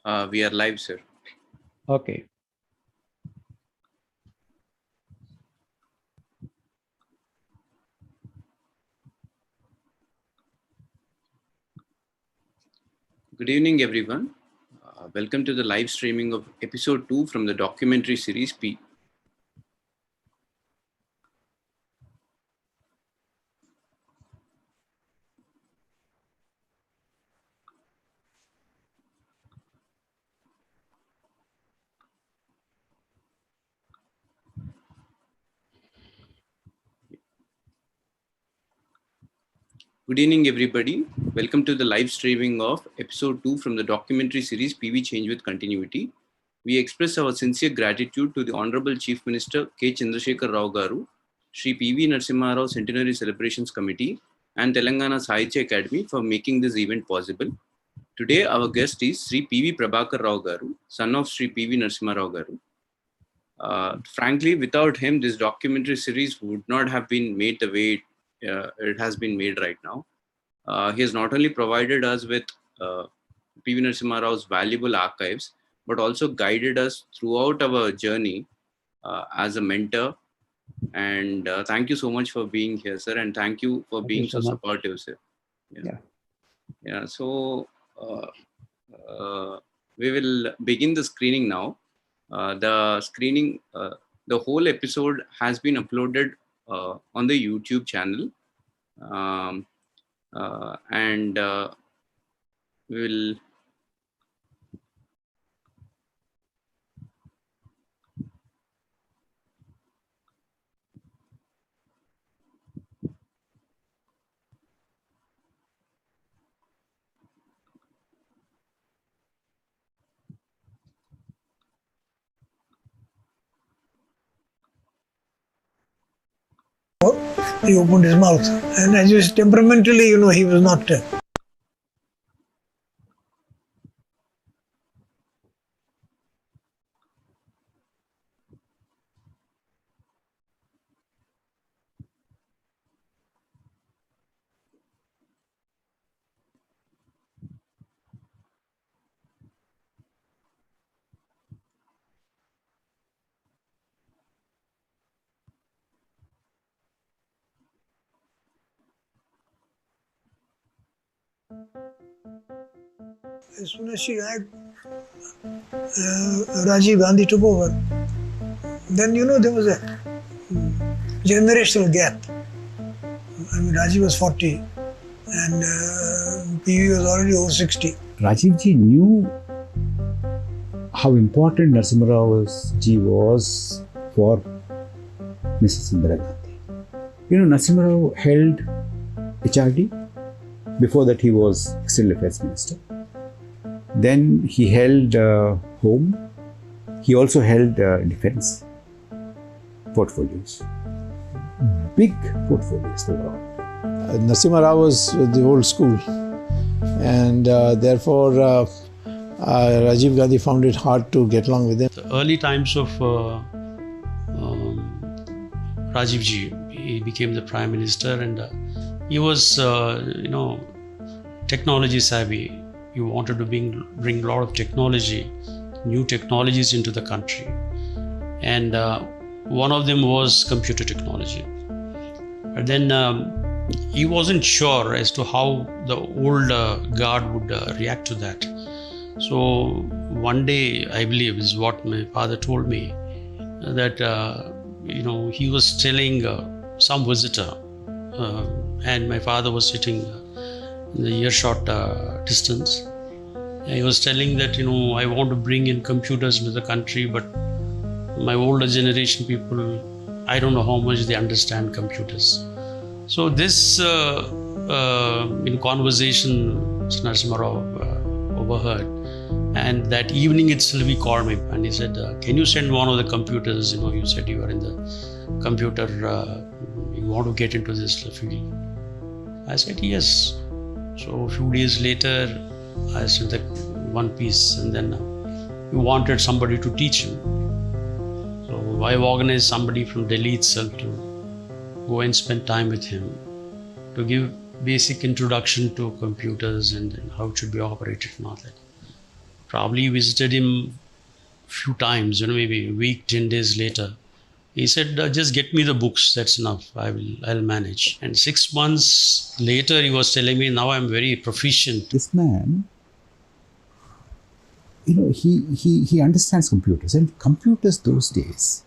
We are live, sir. Okay. Good evening, everyone. Welcome to the live streaming of episode 2 from the documentary series P. Good evening, everybody. Welcome to the live streaming of episode 2 from the documentary series PV Change with Continuity. We express our sincere gratitude to the Honorable Chief Minister K. Chandrasekhar Rao Garu, Sri PV Narasimha Rao Centenary Celebrations Committee, and Telangana Sahitya Academy for making this event possible. Today, our guest is Sri PV Prabhakar Rao Garu, son of Sri PV Narasimha Rao Garu. Frankly, without him, this documentary series would not have been made the way it has been made right now. He has not only provided us with PV Narasimha Rao's valuable archives, but also guided us throughout our journey as a mentor. And thank you so much for being here, sir. And thank you for being so supportive, sir. Yeah. So we will begin the screening now. The whole episode has been uploaded on the YouTube channel. And we will he opened his mouth, and as you temperamentally, he was not. As soon as she had Rajiv Gandhi took over, then there was a generational gap. I mean, Rajiv was 40 and PV was already over 60. Rajiv ji knew how important Narasimha Rao ji was for Mrs. Indira Gandhi. Narasimha Rao held HRD. Before that, he was External Affairs Minister. Then he held Home. He also held Defense portfolios. Big portfolios they were all. Narasimha Rao was the old school, and therefore Rajiv Gandhi found it hard to get along with him. The early times of Rajiv ji, he became the Prime Minister, and he was, technology savvy. He wanted to bring a lot of technology, new technologies into the country. And one of them was computer technology. But then he wasn't sure as to how the old guard would react to that. So one day, I believe, is what my father told me, that, he was telling some visitor, and my father was sitting in the earshot distance. And he was telling that, I want to bring in computers into the country, but my older generation people, I don't know how much they understand computers. So this, in conversation, Narasimha Rao overheard. And that evening itself, he called me and he said, can you send one of the computers? You said you are in the computer, you want to get into this field. I said, yes. So a few days later, I sent the one piece, and then he wanted somebody to teach him. So I organized somebody from Delhi itself to go and spend time with him to give basic introduction to computers and how it should be operated and all that. Probably visited him a few times, maybe a week, 10 days later. He said, just get me the books, that's enough, I'll manage. And 6 months later, he was telling me, now I'm very proficient. This man, he understands computers, and computers those days,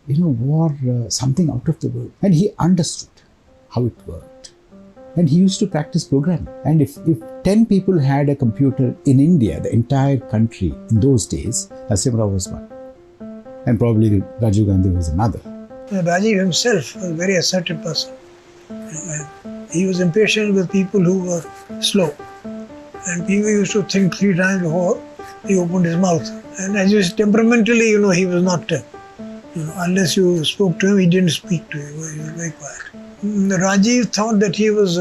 were something out of the world. And he understood how it worked. And he used to practice programming. And if 10 people had a computer in India, the entire country in those days, Narasimha Rao was one. And probably Rajiv Gandhi was another. Rajiv himself was a very assertive person. He was impatient with people who were slow. And PV used to think 3 times before he opened his mouth. And as you temperamentally, he was not, unless you spoke to him, he didn't speak to you. He was very quiet. Rajiv thought that he was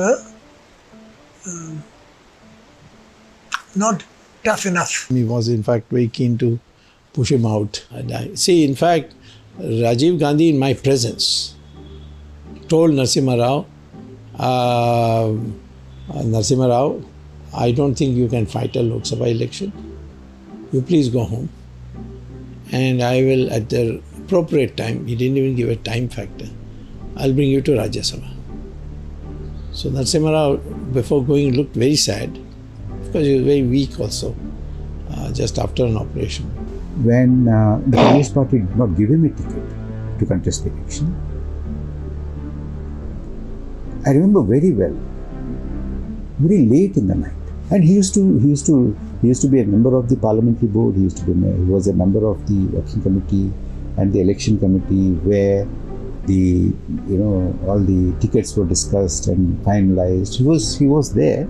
not tough enough. He was in fact very keen to push him out. See, in fact, Rajiv Gandhi in my presence told Narasimha Rao, I don't think you can fight a Lok Sabha election. You please go home. And I will, at the appropriate time, he didn't even give a time factor, I'll bring you to Rajya Sabha. So Narasimha Rao, before going, looked very sad, because he was very weak also, just after an operation. When the Congress party did not give him a ticket to contest the election, I remember very well, very late in the night. And he used to be a member of the parliamentary board. He was a member of the working committee and the election committee, where all the tickets were discussed and finalized. He was there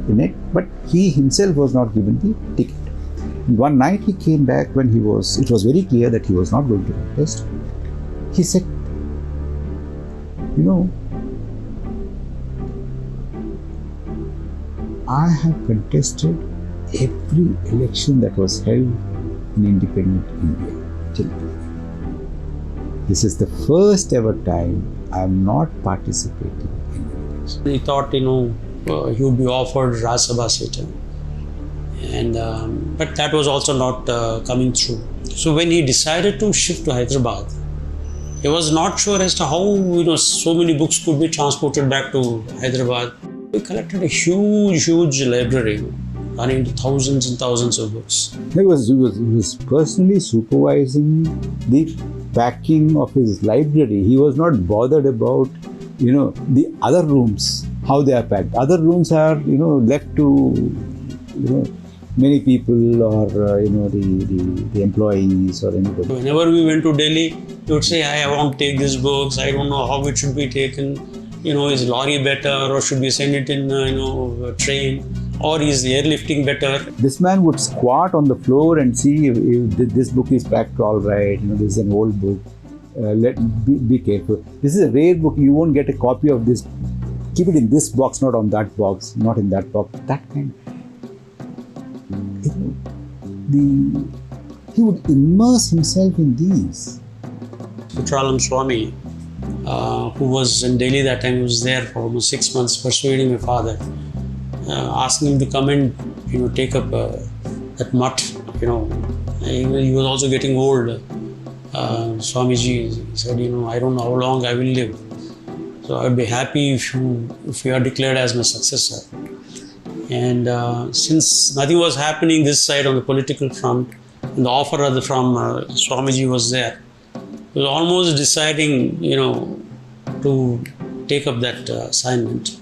in it, but he himself was not given the ticket. And one night he came back when it was very clear that he was not going to contest. He said, I have contested every election that was held in independent India till today. This is the first ever time I am not participating in the election. He thought, he would be offered Rajya Sabha seat. But that was also not coming through. So when he decided to shift to Hyderabad, he was not sure as to how so many books could be transported back to Hyderabad. We collected a huge library, running to thousands and thousands of books. He was personally supervising the packing of his library. He was not bothered about the other rooms, how they are packed. Other rooms are left to many people, or the employees or anybody. Whenever we went to Delhi, he would say, I want to take these books, I don't know how it should be taken. Is lorry better, or should we send it in a train, or is airlifting better? This man would squat on the floor and see if this book is packed all right. This is an old book. Be careful. This is a rare book. You won't get a copy of this. Keep it in this box, not on that box, not in that box. That kind. He would immerse himself in these. Kutralam Swami, who was in Delhi that time, he was there for almost 6 months persuading my father, asking him to come and take up that mutt. He was also getting old. Swamiji said, I don't know how long I will live, so I would be happy if you are declared as my successor. And since nothing was happening this side on the political front, and the offer from Swamiji was there, he was almost deciding, to take up that assignment.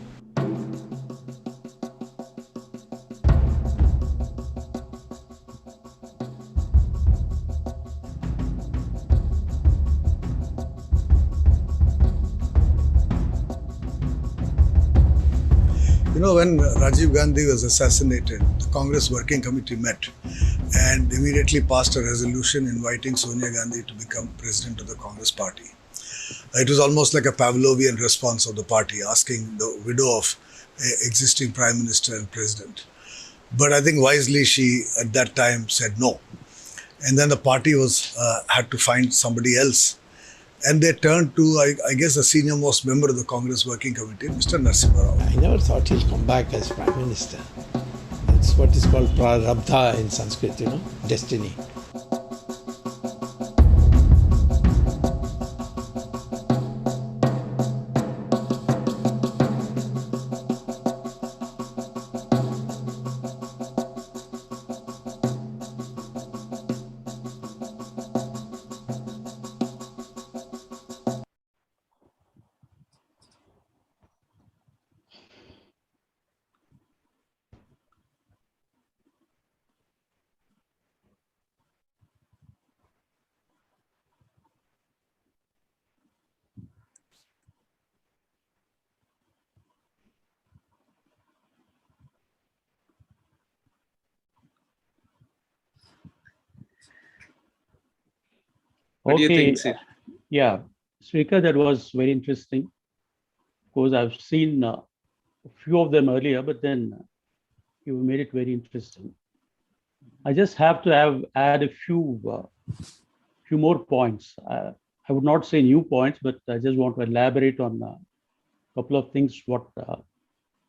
When Rajiv Gandhi was assassinated, the Congress Working Committee met and immediately passed a resolution inviting Sonia Gandhi to become president of the Congress party. It was almost like a Pavlovian response of the party, asking the widow of existing prime minister and president. But I think wisely she at that time said no. And then the party had to find somebody else. And they turned to, I guess, the senior most member of the Congress Working Committee, Mr. Narasimha Rao. I never thought he'll come back as Prime Minister. It's what is called prarabdha in Sanskrit, destiny. What do you think, Okay, sir? yeah, Srikar, that was very interesting because I've seen a few of them earlier, but then you made it very interesting. I just have to add a few more points. I would not say new points, but I just want to elaborate on a couple of things what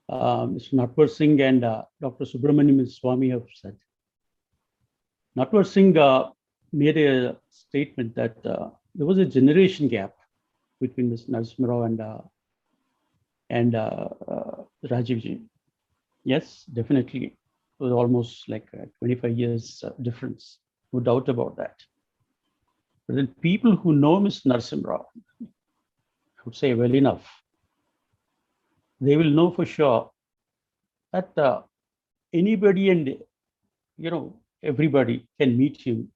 Mr. Natwar Singh and Dr. Subramanian Swami have said. Natwar Singh made a statement that there was a generation gap between Mr. Narasimha Rao and Rajiv Ji. Yes, definitely. It was almost like 25 years difference, no doubt about that. But then people who know Mr. Narasimha Rao, I would say well enough, they will know for sure that anybody and everybody can meet him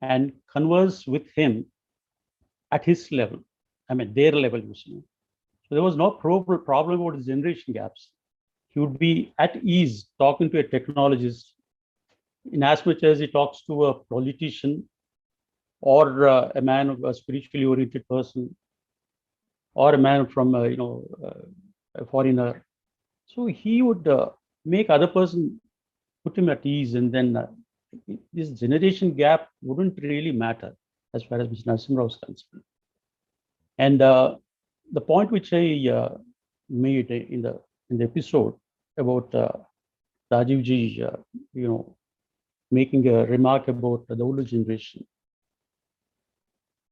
and converse with him at his level. I mean, their level, So there was no problem about the generation gaps. He would be at ease talking to a technologist in as much as he talks to a politician or a man of a spiritually oriented person or a man from a foreigner. So he would make other person put him at ease, and then this generation gap wouldn't really matter as far as Mr. Narasimha Rao is concerned. And the point which I made in the episode about Rajiv Ji, making a remark about the older generation.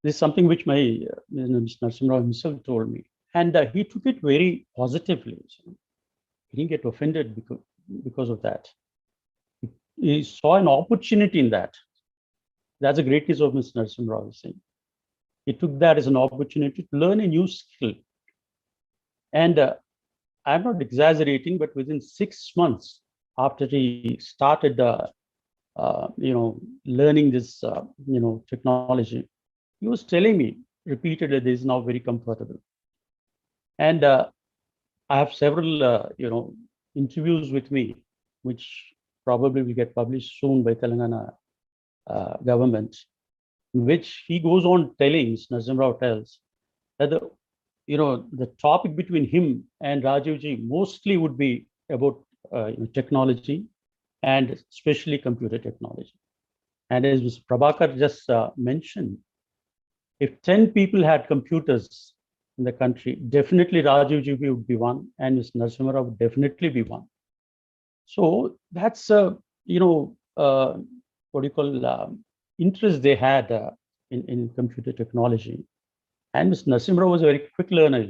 This is something which my Mr. Narasimha Rao himself told me, and he took it very positively. So he didn't get offended because of that. He saw an opportunity in that. That's the greatness of Mr. Narasimha Rao. He took that as an opportunity to learn a new skill. And I'm not exaggerating, but within 6 months after he started, learning this, technology, he was telling me repeatedly, this is now very comfortable. And I have several, interviews with me, which probably will get published soon by Telangana government, in which he goes on telling, Narasimha Rao tells, that the topic between him and Rajiv Ji mostly would be about technology and especially computer technology. And as Mr. Prabhakar just mentioned, if 10 people had computers in the country, definitely Rajiv Ji would be one, and Mr. Narasimha Rao would definitely be one. So that's what do you call interest they had in computer technology. And Mr. Narasimha Rao was a very quick learner.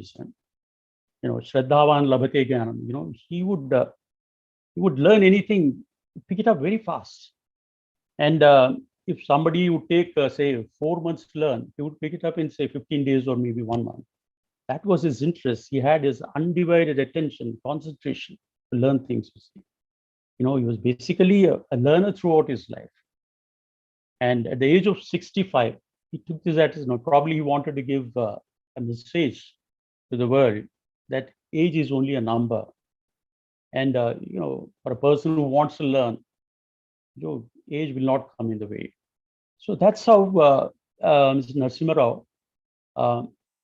Shraddhavan labhate jnanam. He would learn anything, pick it up very fast. And if somebody would take, say, 4 months to learn, he would pick it up in, say, 15 days or maybe 1 month. That was his interest. He had his undivided attention, concentration to learn things. He was basically a learner throughout his life. And at the age of 65, he took this as, probably he wanted to give a message to the world that age is only a number. And, for a person who wants to learn, age will not come in the way. So that's how Mr. Narasimha Rao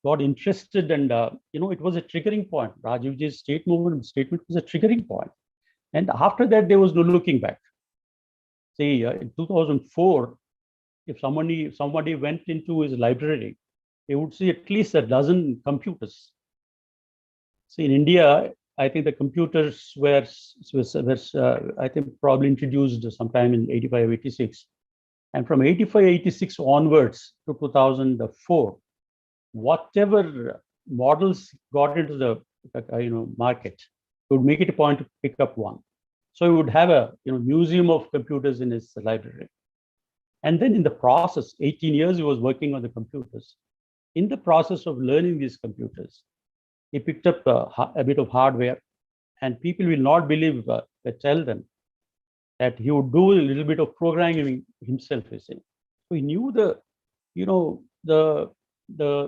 got interested, and, it was a triggering point. Rajiv Ji's statement was a triggering point. And after that, there was no looking back. See, in 2004, if somebody went into his library, they would see at least a dozen computers. See, in India, I think the computers were I think probably introduced sometime in 85, 86. And from 85, 86 onwards to 2004, whatever models got into the market, he would make it a point to pick up one. So he would have a museum of computers in his library. And then in the process, 18 years he was working on the computers. In the process of learning these computers, he picked up a bit of hardware, and people will not believe I tell them that he would do a little bit of programming himself. You see, so he knew the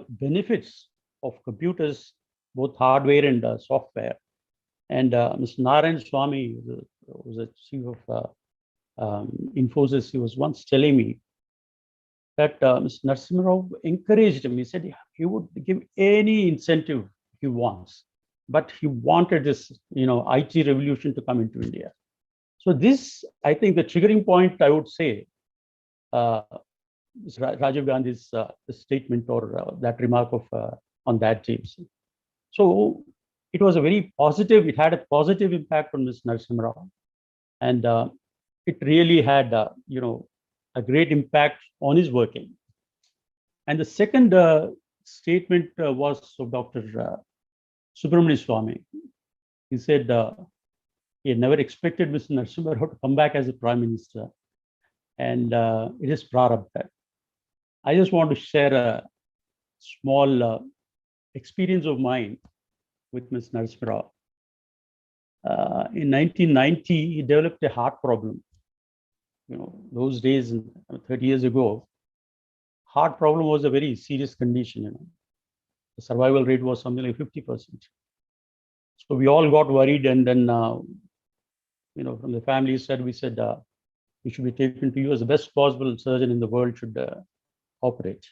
benefits of computers, both hardware and software. And Mr. Narayan Swami was a chief of Infosys. He was once telling me that Mr. Narasimha Rao encouraged him. He said he would give any incentive he wants, but he wanted this, IT revolution to come into India. So this, I think, the triggering point, I would say, is Rajiv Gandhi's statement or that remark of on that day. So it was a very positive. It had a positive impact on Mr. Narasimha Rao, and it really had, a great impact on his working. And the second statement was of Dr. Subramanian Swamy. He said he had never expected Mr. Narasimha Rao to come back as a prime minister, and it is prarabdha. I just want to share a small experience of mine with Mr. Narasimha Rao. In 1990, he developed a heart problem. Those days, 30 years ago, heart problem was a very serious condition. The survival rate was something like 50%. So we all got worried, and then, from the family side, we said, you should be taken to you as the best possible surgeon in the world should operate.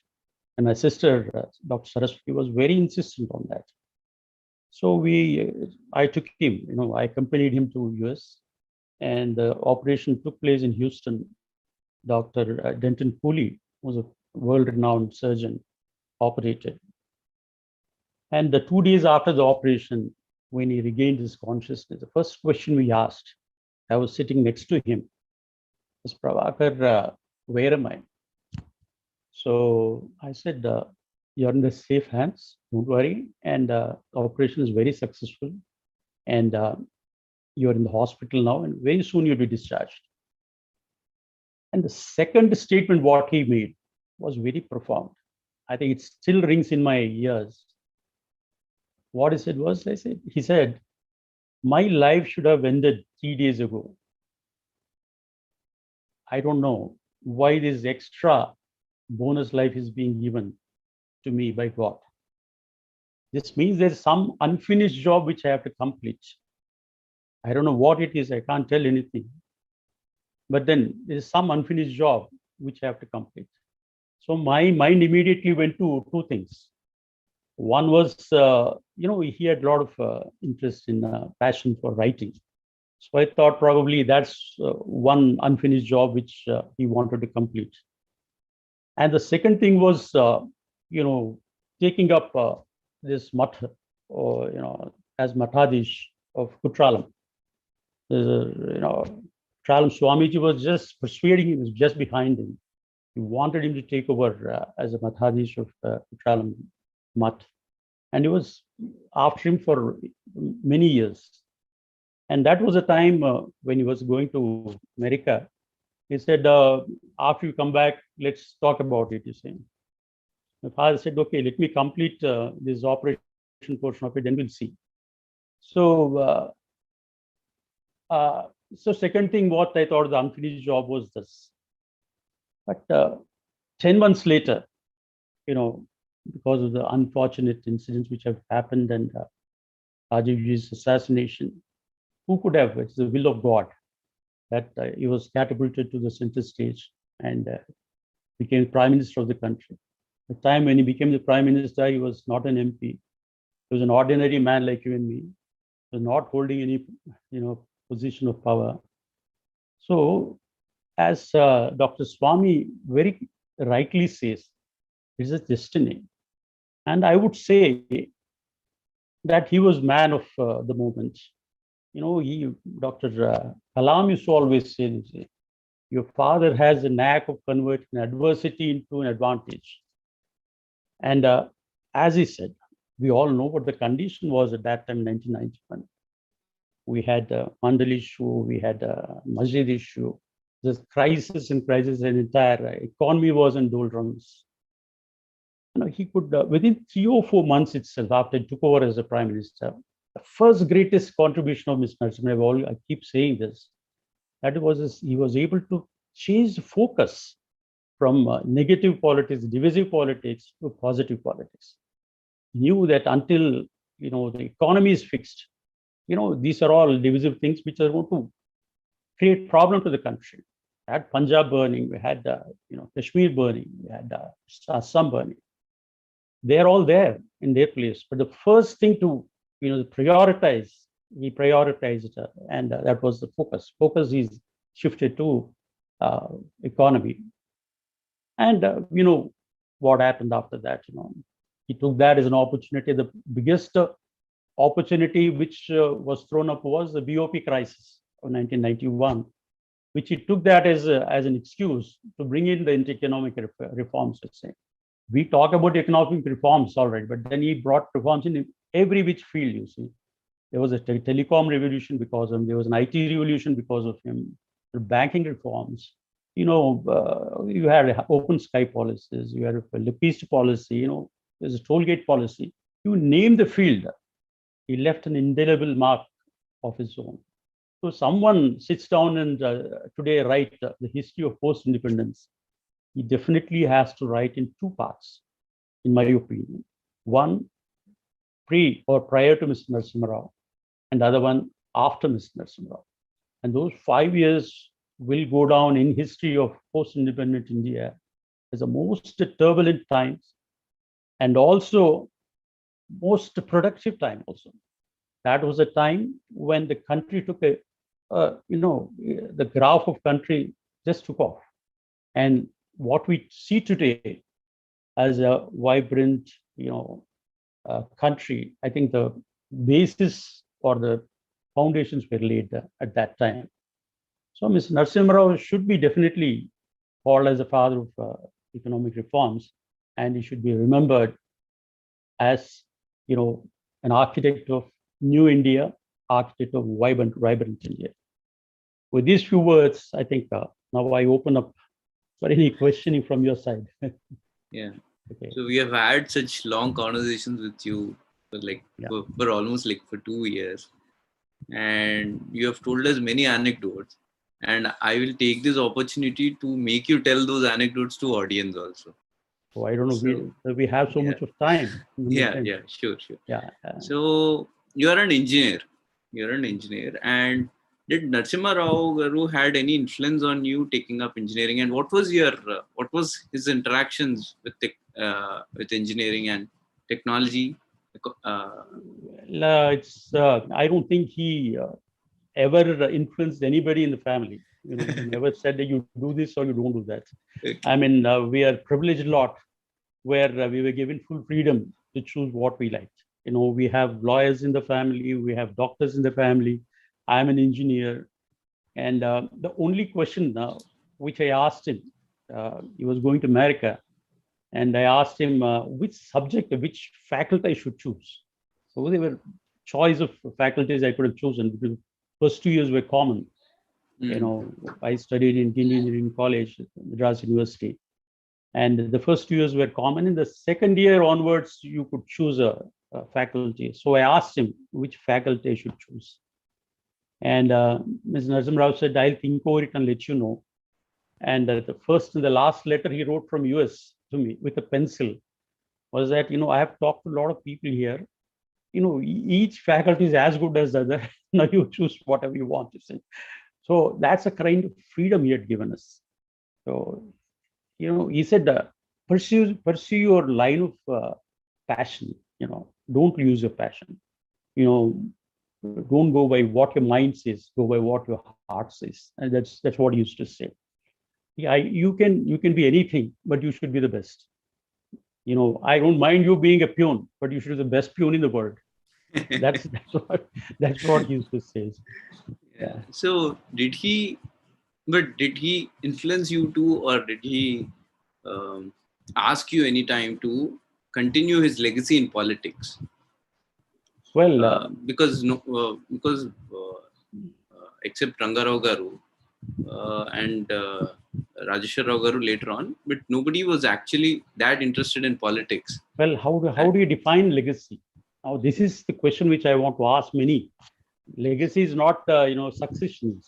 And my sister, Dr. Saraswati, was very insistent on that. So I took him, I accompanied him to US, and the operation took place in Houston. Dr. Denton Cooley was a world-renowned surgeon, operated. And the 2 days after the operation, when he regained his consciousness, the first question we asked, I was sitting next to him, was, Prabhakar, where am I? So I said, you're in the safe hands, don't worry. And the operation is very successful. And you're in the hospital now, and very soon you'll be discharged. And the second statement, what he made, was very profound. I think it still rings in my ears. What he said was, he said, my life should have ended 3 days ago. I don't know why this extra bonus life is being given to me by God. This means there's some unfinished job which I have to complete. I don't know what it is. I can't tell anything. But then there's some unfinished job which I have to complete. So my mind immediately went to two things. One was, he had a lot of interest in passion for writing. So I thought probably that's one unfinished job which he wanted to complete. And the second thing was, taking up this math, or, as Mathadish of Kutralam. Kutralam Swamiji was just persuading him, was just behind him. He wanted him to take over as a Mathadish of Kutralam Math. And he was after him for many years. And that was a time when he was going to America. He said, after you come back, let's talk about it, you see. My father said, okay, let me complete this operation portion of it, then we'll see. So, second thing, what I thought the unfinished job was this. But 10 months later, because of the unfortunate incidents which have happened and Rajivji's assassination, who could have? It's the will of God that he was catapulted to the center stage and became Prime Minister of the country. The time when he became the Prime Minister, he was not an MP. He was an ordinary man like you and me. He was not holding any, position of power. So, as Dr. Swami very rightly says, it is a destiny. And I would say that he was man of the moment. Dr. Kalam used to always say this, your father has a knack of converting adversity into an advantage. And as he said, we all know what the condition was at that time, 1991. We had a Mandal issue, we had a Masjid issue, this crisis, and entire economy was in doldrums. He could, within 3 or 4 months itself, after he took over as the Prime Minister, the first greatest contribution of Mr. Narasimha Rao, I keep saying this, that was he was able to change the focus from negative politics, divisive politics to positive politics. He knew that until the economy is fixed, these are all divisive things which are going to create problem to the country. We had Punjab burning, we had Kashmir burning, we had Assam burning. They are all there in their place. But the first thing to prioritize, he prioritized, and that was the focus. Focus is shifted to economy. And what happened after that? He took that as an opportunity. The biggest opportunity which was thrown up was the BOP crisis of 1991, which he took that as an excuse to bring in the economic reforms, let's say. We talk about economic reforms already, but then he brought reforms in every which field, you see. There was a telecom revolution because of him. There was an IT revolution because of him. The banking reforms. You had open sky policies. You had a Lipist policy. There's a toll gate policy. You name the field, he left an indelible mark of his own. So someone sits down and today write the history of post-independence. He definitely has to write in 2 parts, in my opinion. One, pre or prior to Mr. Narasimha Rao, and the other one after Mr. Narasimha Rao. And those 5 years will go down in history of post-independent India as the most turbulent times and also most productive time also. That was a time when the country took the graph of country just took off. And what we see today as a vibrant, country, I think the basis or the foundations were laid at that time. So Mr. Narasimha Rao should be definitely called as the father of economic reforms, and he should be remembered as, an architect of new India, architect of vibrant India. With these few words, I think now I open up for any questioning from your side. Yeah. Okay. So we have had such long conversations with you for almost for 2 years, and you have told us many anecdotes. And I will take this opportunity to make you tell those anecdotes to audience also. So I don't know, we have so much of time. Yeah, sure. Yeah. So you are an engineer. And did Narasimha Rao Garu had any influence on you taking up engineering? And what was his interactions with engineering and technology? I don't think he ever influenced anybody in the family. He never said that you do this or you don't do that. Okay. I mean, we are privileged lot where we were given full freedom to choose what we liked. We have lawyers in the family, we have doctors in the family. I'm an engineer. And the only question now, which I asked him, he was going to America, and I asked him which subject, which faculty I should choose. So there were choice of faculties I could have chosen because first 2 years were common. I studied in Indian Engineering College, Madras University, and the first 2 years were common. In the second year onwards, you could choose a faculty. So I asked him which faculty I should choose. And Ms. Narasimha Rao said, I'll think over it and let you know. And the first and the last letter he wrote from US to me with a pencil was that, I have talked to a lot of people here. Each faculty is as good as the other. Now you choose whatever you want to say. So that's a kind of freedom he had given us. So, he said, pursue your line of passion, don't lose your passion. Don't go by what your mind says, go by what your heart says. And that's what he used to say. Yeah, you can be anything, but you should be the best. I don't mind you being a peon, but you should be the best peon in the world. That's what he used to say. Yeah. So did he influence you to, or did he ask you anytime to continue his legacy in politics? Well, Except Rangarao Garu and Rajeshwar Rao Garu later on, but nobody was actually that interested in politics. well, how do you define legacy? Now, this is the question which I want to ask many. Legacy is not succession.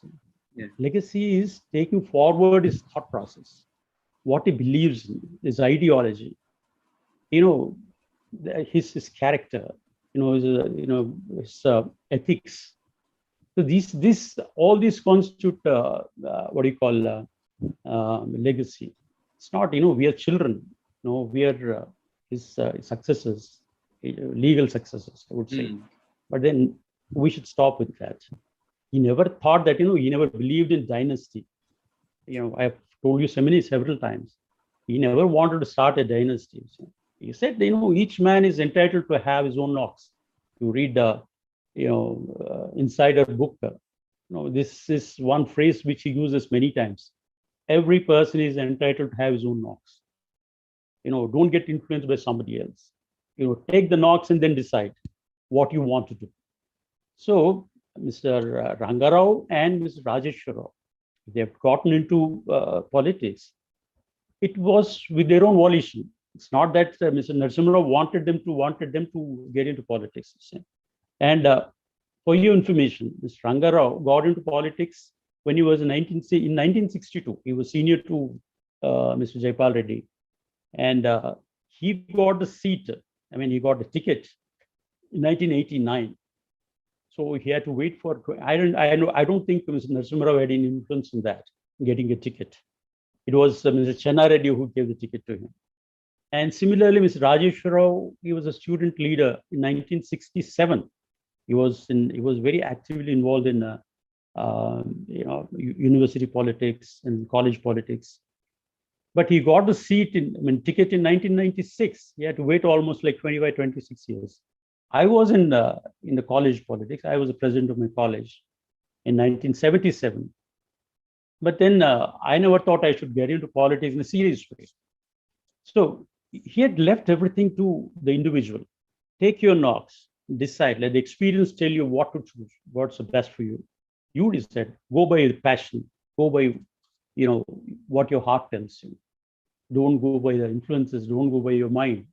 Yeah. Legacy is taking forward his thought process, what he believes in, his ideology, his character, his ethics. So all these constitute what do you call legacy. It's not we are children. We are his successors, legal successors, I would say. But then we should stop with that. He never thought that he never believed in dynasty. I've told you several times. He never wanted to start a dynasty. So he said, each man is entitled to have his own ox. You read the, Insider book. This is one phrase which he uses many times. Every person is entitled to have his own ox. Don't get influenced by somebody else. Take the knocks and then decide what you want to do. So Mr. Rangarao and Mr. Rajeshwar Rao, they have gotten into politics. It was with their own volition. It's not that Mr. Narasimha Rao wanted them to get into politics. And for your information, Mr. Rangarao got into politics when he was in 1962. He was senior to Mr. Jaipal Reddy, and he got the seat. He got the ticket in 1989. So he had to wait for. I don't think Mr. Narasimha Rao had any influence in that, getting a ticket. It was Mr. Channa Reddy who gave the ticket to him. And similarly, Mr. Rajeshwar Rao, he was a student leader in 1967. He was very actively involved in university politics and college politics. But he got the ticket in 1996. He had to wait almost like 25, 26 years. I was in the college politics. I was the president of my college in 1977. But then I never thought I should get into politics in a serious way. So he had left everything to the individual. Take your knocks, decide, let the experience tell you what to choose, what's the best for you. You decide, go by your passion, go by what your heart tells you. Don't go by the influences, don't go by your mind.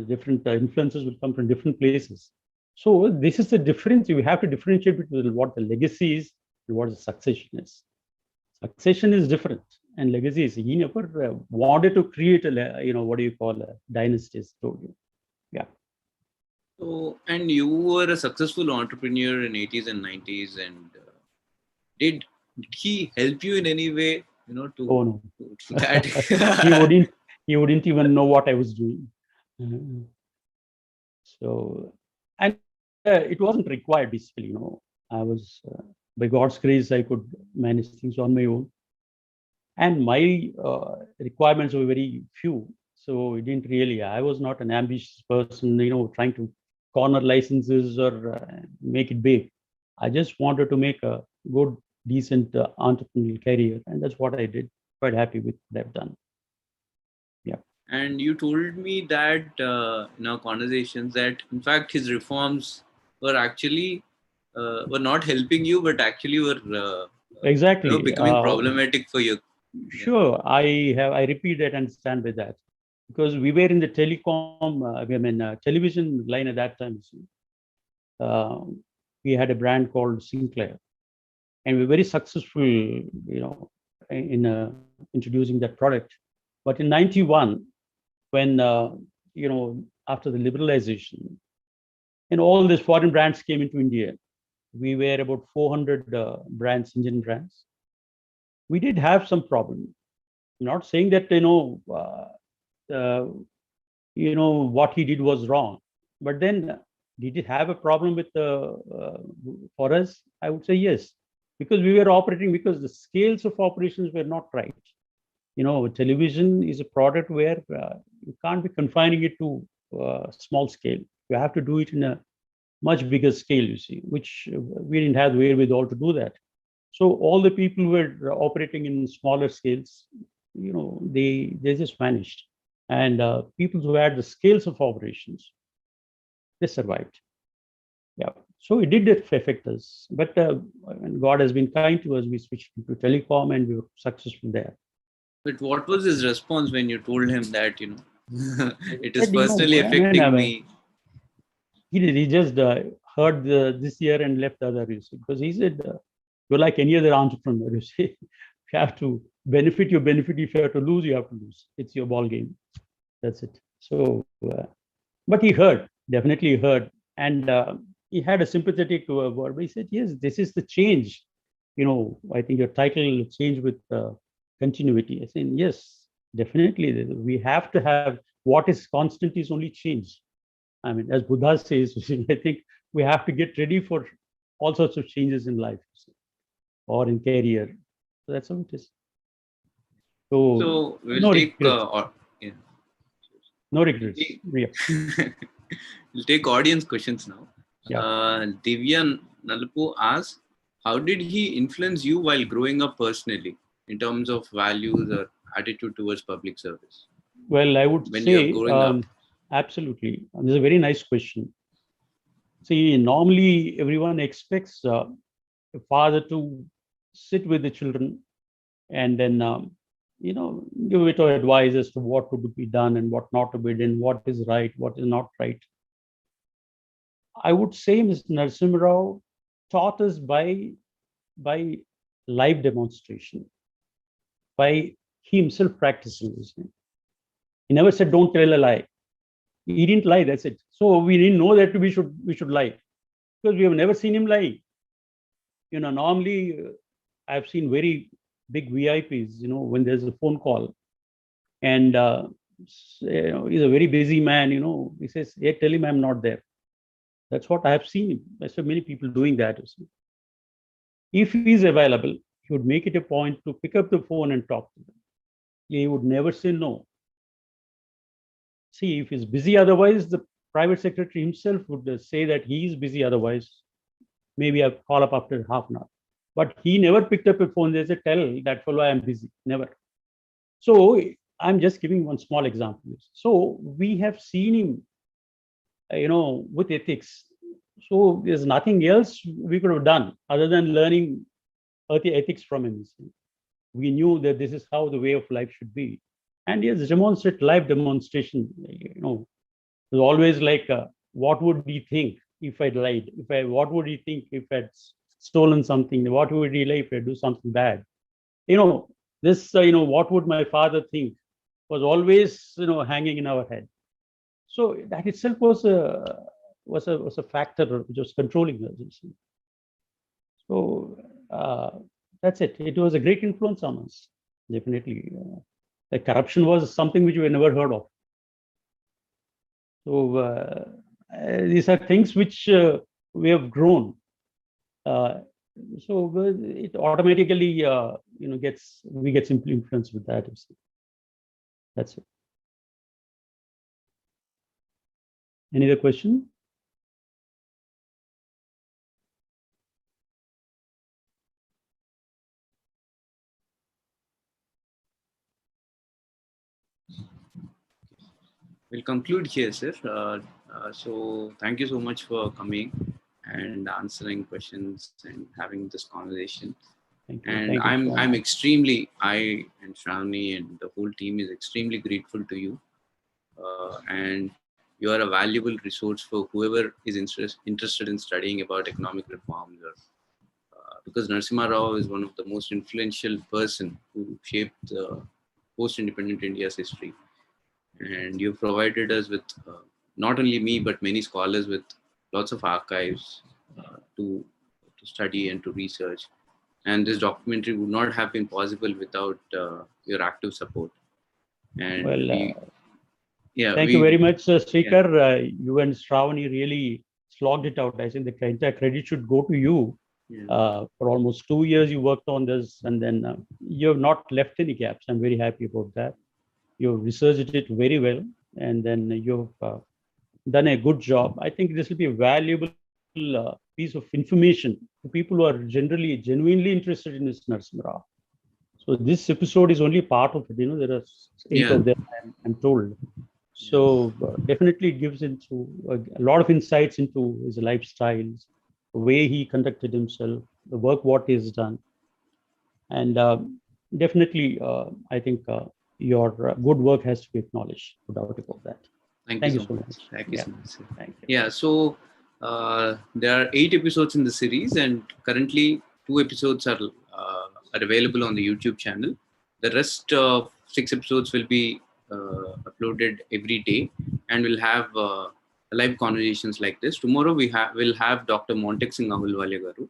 Different influences will come from different places. So this is the difference. You have to differentiate between what the legacy is and what the succession is. Succession is different, and legacy is. He never wanted to create a dynasty. Told you, yeah. So, and you were a successful entrepreneur in 80s and 90s, and did he help you in any way? To no. To that. He wouldn't even know what I was doing. So, and it wasn't required basically. I was by God's grace I could manage things on my own, and my requirements were very few. So it didn't really. I was not an ambitious person, trying to corner licenses or make it big. I just wanted to make a good, decent entrepreneurial career, and that's what I did. Quite happy with what I've done. Yeah. And you told me that in our conversations that in fact his reforms were actually were not helping you, but actually were exactly becoming problematic for you. Sure, I repeat that and stand by that, because we were in the telecom, television line at that time. We had a brand called Sinclair, and we were very successful, in introducing that product. But in '91, when after the liberalization, and all these foreign brands came into India, we were about 400 brands, Indian brands. We did have some problem. I'm not saying that what he did was wrong, but then did it have a problem with for us? I would say yes, because we were operating, because the scales of operations were not right. Television is a product where you can't be confining it to small scale. You have to do it in a much bigger scale, you see, which we didn't have the wherewithal to do that. So all the people who were operating in smaller scales, they just vanished. And people who had the scales of operations, they survived. Yeah. So it did affect us. But God has been kind to us. We switched to telecom and we were successful there. But what was his response when you told him that, it is But, personally affecting me? He just heard this year and left the other, you see, because he said, you're like any other entrepreneur, you see. You have to benefit, you benefit. If you have to lose, you have to lose. It's your ball game. That's it. So, but he heard, definitely heard. And he had a sympathetic word. But he said, yes, this is the change. I think your title changed with continuity. I said, yes, definitely. We have to have what is constant is only change. I mean, as Buddha says, I think we have to get ready for all sorts of changes in life or in career. So that's how it is. So we'll no take regrets. No regrets. We'll take audience questions now. Yeah. Divya Nalapu asks, how did he influence you while growing up personally in terms of values or attitude towards public service? Well, I would when say, you're growing up? Absolutely. This is a very nice question. See, normally everyone expects a father to sit with the children and then, give it advice as to what would be done and what not to be done, what is right, what is not right. I would say Mr. Narasimha Rao taught us by live demonstration, by he himself practicing this. He never said, don't tell a lie. He didn't lie, that's it. So we didn't know that we should lie because we have never seen him lie. Normally I've seen very big VIPs, when there's a phone call and he's a very busy man, he says, hey, tell him I'm not there. That's what I have seen. I saw many people doing that. If he's available, he would make it a point to pick up the phone and talk to them. He would never say no. See, if he's busy otherwise, the private secretary himself would say that he is busy otherwise. Maybe I'll call up after half an hour. But he never picked up a phone. They said, tell that fellow I'm busy. Never. So I'm just giving one small example. So we have seen him, with ethics. So there's nothing else we could have done other than learning ethics from him. We knew that this is how the way of life should be. And he has demonstrated live demonstration. It was always like, what would he think if I lied? What would he think if I'd stolen something? What would he like if I do something bad? This, what would my father think was always, hanging in our head. So that itself was a factor which was controlling us. So that's it. It was a great influence on us, definitely. Corruption was something which we never heard of. So these are things which we have grown. So it automatically, we get simply influenced with that. That's it. Any other question? We'll conclude here, sir. So thank you so much for coming and answering questions and having this conversation. Thank you. And I'm extremely, I and Shravani and the whole team is extremely grateful to you. And you are a valuable resource for whoever is interested in studying about economic reforms. Because Narasimha Rao is one of the most influential person who shaped post-independent India's history. And you've provided us with, not only me, but many scholars with lots of archives to study and to research. And this documentary would not have been possible without your active support. And thank you very much, Srikar. Yeah. You and Shravani really slogged it out. I think the entire credit should go to you. Yeah. For almost 2 years, you worked on this, and then you have not left any gaps. I'm very happy about that. You researched it very well, and then you've done a good job. I think this will be valuable piece of information to people who are genuinely interested in this Narasimha Rao. So this episode is only part of it. There are 8 of them, I'm told. So definitely it gives into a lot of insights into his lifestyles, the way he conducted himself, the work what he's done. And definitely, I think your good work has to be acknowledged. No doubt about that. Thank you so much. Thank you so much, sir. Thank you. Yeah, so there are 8 episodes in the series, and currently 2 episodes are available on the YouTube channel. The rest of 6 episodes will be uploaded every day, and we'll have live conversations like this. Tomorrow we'll have Dr. Montek Singh Ahulwale Garu,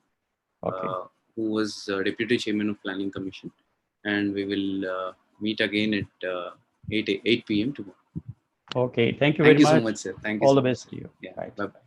who was Deputy Chairman of Planning Commission, and we will meet again at 8 p.m. tomorrow. Okay, thank you very much. Thank you so much, sir. Thank you. All the best to you. Yeah, right. Bye-bye.